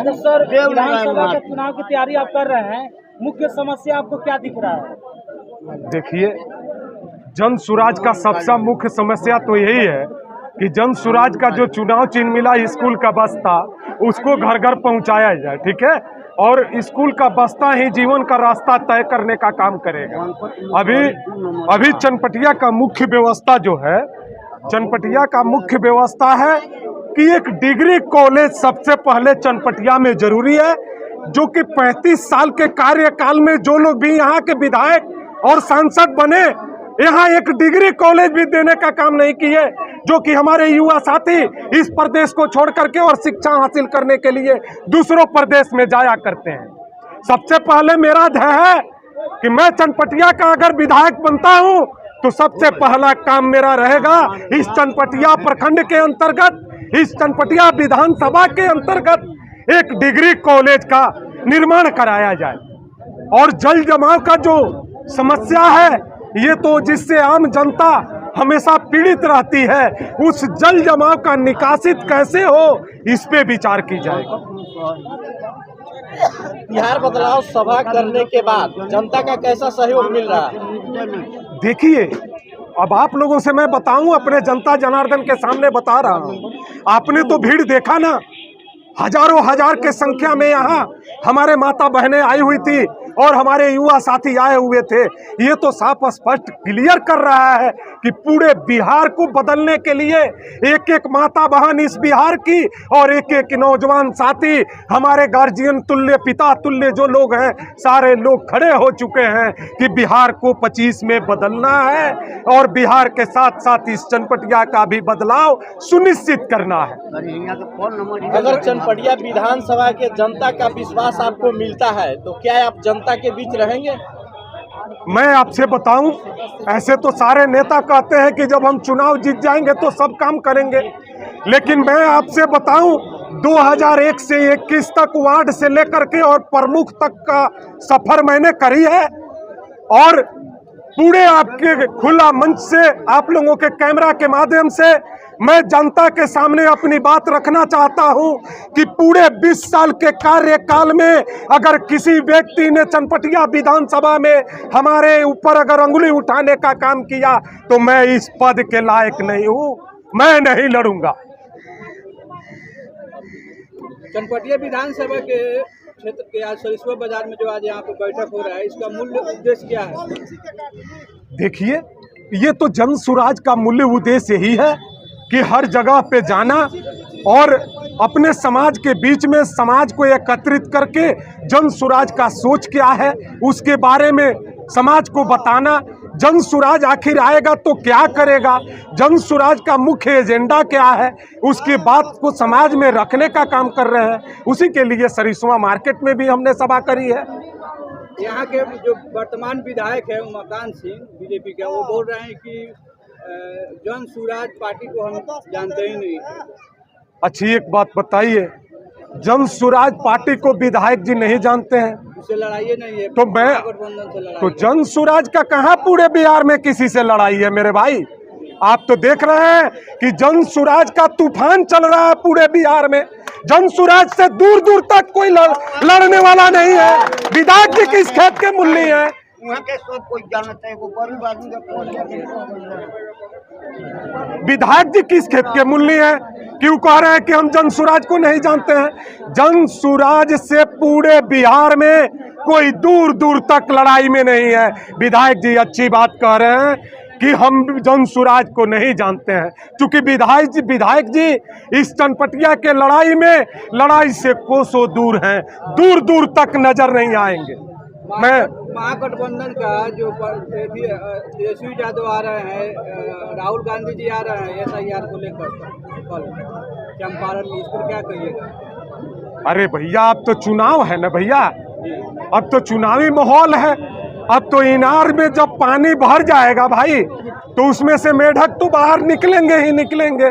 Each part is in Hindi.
तो सर, विधानसभा के चुनाव की तैयारी आप कर रहे हैं, मुख्य समस्या आपको क्या दिख रहा है? देखिए, जन सुराज का सबसे मुख्य समस्या तो यही है कि जन सुराज का जो चुनाव चिन्ह मिला स्कूल का बस्ता, उसको घर घर पहुंचाया जाए। ठीक है, और स्कूल का बस्ता ही जीवन का रास्ता तय करने का काम करेगा। अभी चनपटिया का मुख्य व्यवस्था जो है, चनपटिया का मुख्य व्यवस्था है कि एक डिग्री कॉलेज सबसे पहले चनपटिया में जरूरी है, जो कि 35 साल के कार्यकाल में जो लोग भी यहाँ के विधायक और सांसद बने, यहाँ एक डिग्री कॉलेज भी देने का काम नहीं किए, जो कि हमारे युवा साथी इस प्रदेश को छोड़ करके और शिक्षा हासिल करने के लिए दूसरों प्रदेश में जाया करते हैं। सबसे पहले मेरा ध्येय है कि मैं चनपटिया का अगर विधायक बनता हूं तो सबसे पहला काम मेरा रहेगा इस चनपटिया प्रखंड के अंतर्गत, इस चनपटिया विधानसभा के अंतर्गत एक डिग्री कॉलेज का निर्माण कराया जाए। और जल जमाव का जो समस्या है, ये तो जिससे आम जनता हमेशा पीड़ित रहती है, उस जल जमाव का निकासित कैसे हो, इस पे विचार की जाएगा। बिहार बदलाव सभा करने के बाद जनता का कैसा सहयोग मिल रहा है? देखिए, अब आप लोगों से मैं बताऊं, अपने जनता जनार्दन के सामने बता रहा हूं। आपने तो भीड़ देखा ना, हजारों हजार के संख्या में यहाँ हमारे माता बहनें आई हुई थी और हमारे युवा साथी आए हुए थे। ये तो साफ स्पष्ट क्लियर कर रहा है कि पूरे बिहार को बदलने के लिए एक एक माता बहन इस बिहार की और एक एक नौजवान साथी, हमारे गार्जियन तुल्य, पिता तुल्य जो लोग हैं, सारे लोग खड़े हो चुके हैं कि बिहार को 25 में बदलना है और बिहार के साथ साथ इस चनपटिया का भी बदलाव सुनिश्चित करना है। अगर चनपटिया विधानसभा के जनता का विश्वास आपको मिलता है तो क्या आप जनता के बीच रहेंगे? मैं आपसे बताऊं, ऐसे तो सारे नेता कहते हैं कि जब हम चुनाव जीत जाएंगे तो सब काम करेंगे, लेकिन मैं आपसे बताऊं 2001 से 21 तक वार्ड से लेकर के और प्रमुख तक का सफर मैंने करी है और पूरे आपके खुला मंच से, आप लोगों के कैमरा के माध्यम से मैं जनता के सामने अपनी बात रखना चाहता हूं कि पूरे 20 साल के कार्यकाल में अगर किसी व्यक्ति ने चनपटिया विधानसभा में हमारे ऊपर अगर अंगुली उठाने का काम किया तो मैं इस पद के लायक नहीं हूं, मैं नहीं लड़ूंगा। चनपटिया विधानसभा के क्षेत्र के आज सरिस्वा बाजार में जो आज यहाँ पे बैठक हो रहा है, इसका मूल्य उद्देश्य क्या है? देखिए, ये तो जन सुराज का मूल्य उद्देश्य ही है कि हर जगह पे जाना और अपने समाज के बीच में समाज को एकत्रित करके जन सुराज का सोच क्या है उसके बारे में समाज को बताना। जन सुराज आखिर आएगा तो क्या करेगा, जन सुराज का मुख्य एजेंडा क्या है, उसके बात को समाज में रखने का काम कर रहे हैं। उसी के लिए सरिस्वा मार्केट में भी हमने सभा करी है। यहाँ के जो वर्तमान विधायक है उमाकांत सिंह बीजेपी का, वो बोल रहे हैं कि जन सुराज पार्टी को हम जानते ही नहीं। अच्छी एक बात बताइए, जन सुराज पार्टी को विधायक जी नहीं जानते हैं? उससे लड़ाई नहीं है तो मैं तो जन सुराज का कहाँ पूरे बिहार में किसी से लड़ाई है मेरे भाई? आप तो देख रहे हैं कि जन सुराज का तूफान चल रहा है पूरे बिहार में। जन सुराज से दूर दूर तक कोई लड़ने वाला नहीं है। विधायक जी किस खेत के मूल्य है? विधायक जी किस खेत के मूल्य है? क्यों कह रहे हैं कि हम जन सुराज को नहीं जानते हैं? जन सुराज से पूरे बिहार में कोई दूर दूर तक लड़ाई में नहीं है। विधायक जी अच्छी बात कह रहे हैं कि हम जन सुराज को नहीं जानते हैं, क्योंकि विधायक जी इस चनपटिया के लड़ाई से कोसों दूर हैं, दूर दूर तक नजर नहीं आएंगे। मैं महागठबंधन का जो तेजस्वी यादव आ रहे हैं, राहुल गांधी जी आ रहे हैं SIR को लेकर कल चंपारण में, इस पर क्या कहिएगा? अरे भैया, अब तो चुनाव है ना भैया, अब तो चुनावी माहौल है। अब तो इनार में जब पानी भर जाएगा भाई, तो उसमें से मेढक तो बाहर निकलेंगे ही निकलेंगे।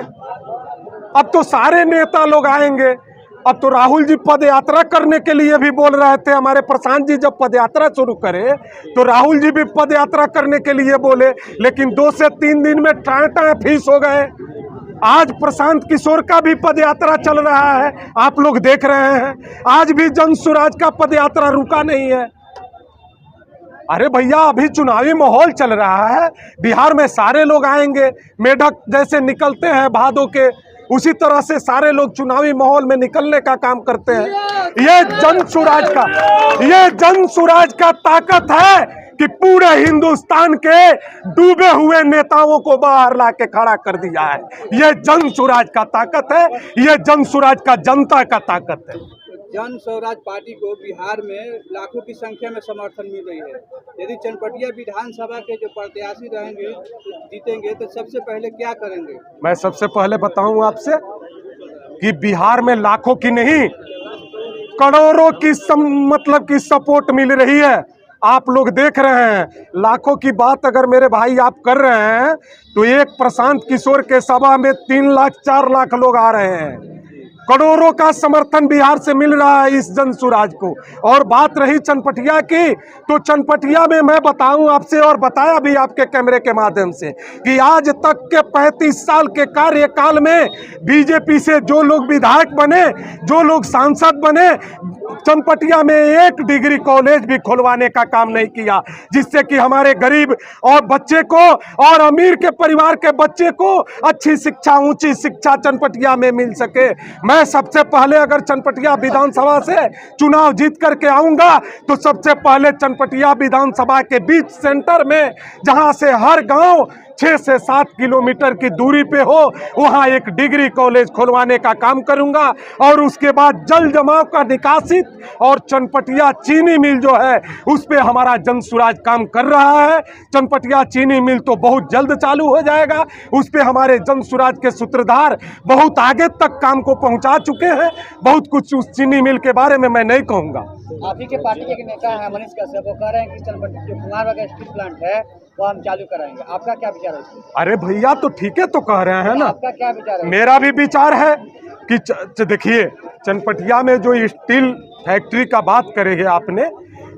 अब तो सारे नेता लोग आएंगे। अब तो राहुल जी पद यात्रा करने के लिए भी बोल रहे थे। हमारे प्रशांत जी जब पद यात्रा शुरू करे तो राहुल जी भी पद यात्रा करने के लिए बोले, लेकिन 2 से 3 दिन में टाँ फीस हो गए। आज प्रशांत किशोर का भी पद यात्रा चल रहा है, आप लोग देख रहे हैं। आज भी जन सुराज का पद यात्रा रुका नहीं है। अरे भैया, अभी चुनावी माहौल चल रहा है, बिहार में सारे लोग आएंगे। मेढक जैसे निकलते हैं भादों के, उसी तरह से सारे लोग चुनावी माहौल में निकलने का काम करते हैं। ये जन सुराज का ताकत है कि पूरे हिंदुस्तान के डूबे हुए नेताओं को बाहर ला के खड़ा कर दिया है। ये जन सुराज का ताकत है, ये जन सुराज का जनता का ताकत है। जन स्वराज पार्टी को बिहार में लाखों की संख्या में समर्थन मिल रही है। यदि चनपटिया विधानसभा के जो प्रत्याशी रहेंगे, जीतेंगे, तो सबसे पहले क्या करेंगे? मैं सबसे पहले बताऊं आपसे कि बिहार में लाखों की नहीं, करोड़ों की मतलब की सपोर्ट मिल रही है। आप लोग देख रहे हैं। लाखों की बात अगर मेरे भाई आप कर रहे हैं, तो एक प्रशांत किशोर के सभा में 3 लाख 4 लाख लोग आ रहे हैं। करोड़ों का समर्थन बिहार से मिल रहा है इस जन सुराज को। और बात रही चनपटिया की, तो चनपटिया में मैं बताऊं आपसे, और बताया भी आपके कैमरे के माध्यम से, कि आज तक के 35 साल के कार्यकाल में बीजेपी से जो लोग विधायक बने, जो लोग सांसद बने, चनपटिया में एक डिग्री कॉलेज भी खुलवाने का काम नहीं किया, जिससे कि हमारे गरीब और बच्चे को और अमीर के परिवार के बच्चे को अच्छी शिक्षा, ऊंची शिक्षा चनपटिया में मिल सके। मैं सबसे पहले अगर चनपटिया विधानसभा से चुनाव जीत करके आऊंगा, तो सबसे पहले चनपटिया विधानसभा के बीच सेंटर में, जहां से हर गांव 6 से 7 किलोमीटर की दूरी पे हो, वहां एक डिग्री कॉलेज खुलवाने का काम करूंगा। और उसके बाद जल जमाव का निकासित और चनपटिया चीनी मिल जो है, उस पे हमारा जन सुराज काम कर रहा है। चनपटिया चीनी मिल तो बहुत जल्द चालू हो जाएगा। उस पे हमारे जन सुराज के सूत्रधार बहुत आगे तक काम को पहुंचा चुके हैं। बहुत कुछ उस चीनी मिल के बारे में मैं नहीं कहूँगा। आप ही के पार्टी के नेता हैं मनीष कश्यप, वो कह रहे हैं कि चनपटिया जो कुमारवा का स्टील प्लांट है वो हम चालू कराएंगे। आपका क्या विचार है इसमें? अरे भैया, तो ठीक है तो कह रहे हैं ना। आपका क्या विचार है? मेरा भी विचार है कि देखिए, चनपटिया में जो स्टील फैक्ट्री का बात करेंगे आपने,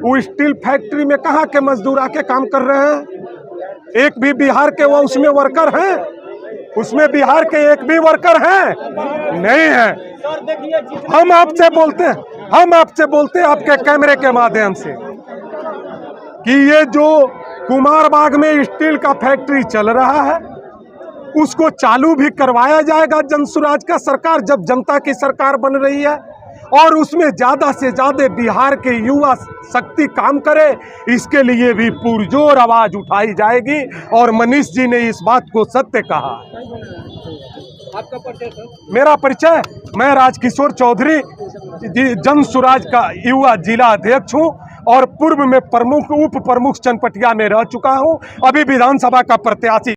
वो स्टील फैक्ट्री में कहाँ के मजदूर आके काम कर रहे हैं? एक भी बिहार के वो उसमें वर्कर हैं? उसमें बिहार के एक भी वर्कर हैं? नहीं है। हम आपसे बोलते हैं आपके कैमरे के माध्यम से कि ये जो कुमारबाग में स्टील का फैक्ट्री चल रहा है, उसको चालू भी करवाया जाएगा जन सुराज का सरकार, जब जनता की सरकार बन रही है। और उसमें ज़्यादा से ज़्यादा बिहार के युवा शक्ति काम करे, इसके लिए भी पुरजोर आवाज़ उठाई जाएगी। और मनीष जी ने इस बात को सत्य कहा। आपका परिचय सर? मेरा परिचय, मैं राजकिशोर चौधरी, जन सुराज का युवा जिला अध्यक्ष हूँ और पूर्व में प्रमुख, उप प्रमुख चनपटिया में रह चुका हूँ। अभी विधानसभा का प्रत्याशी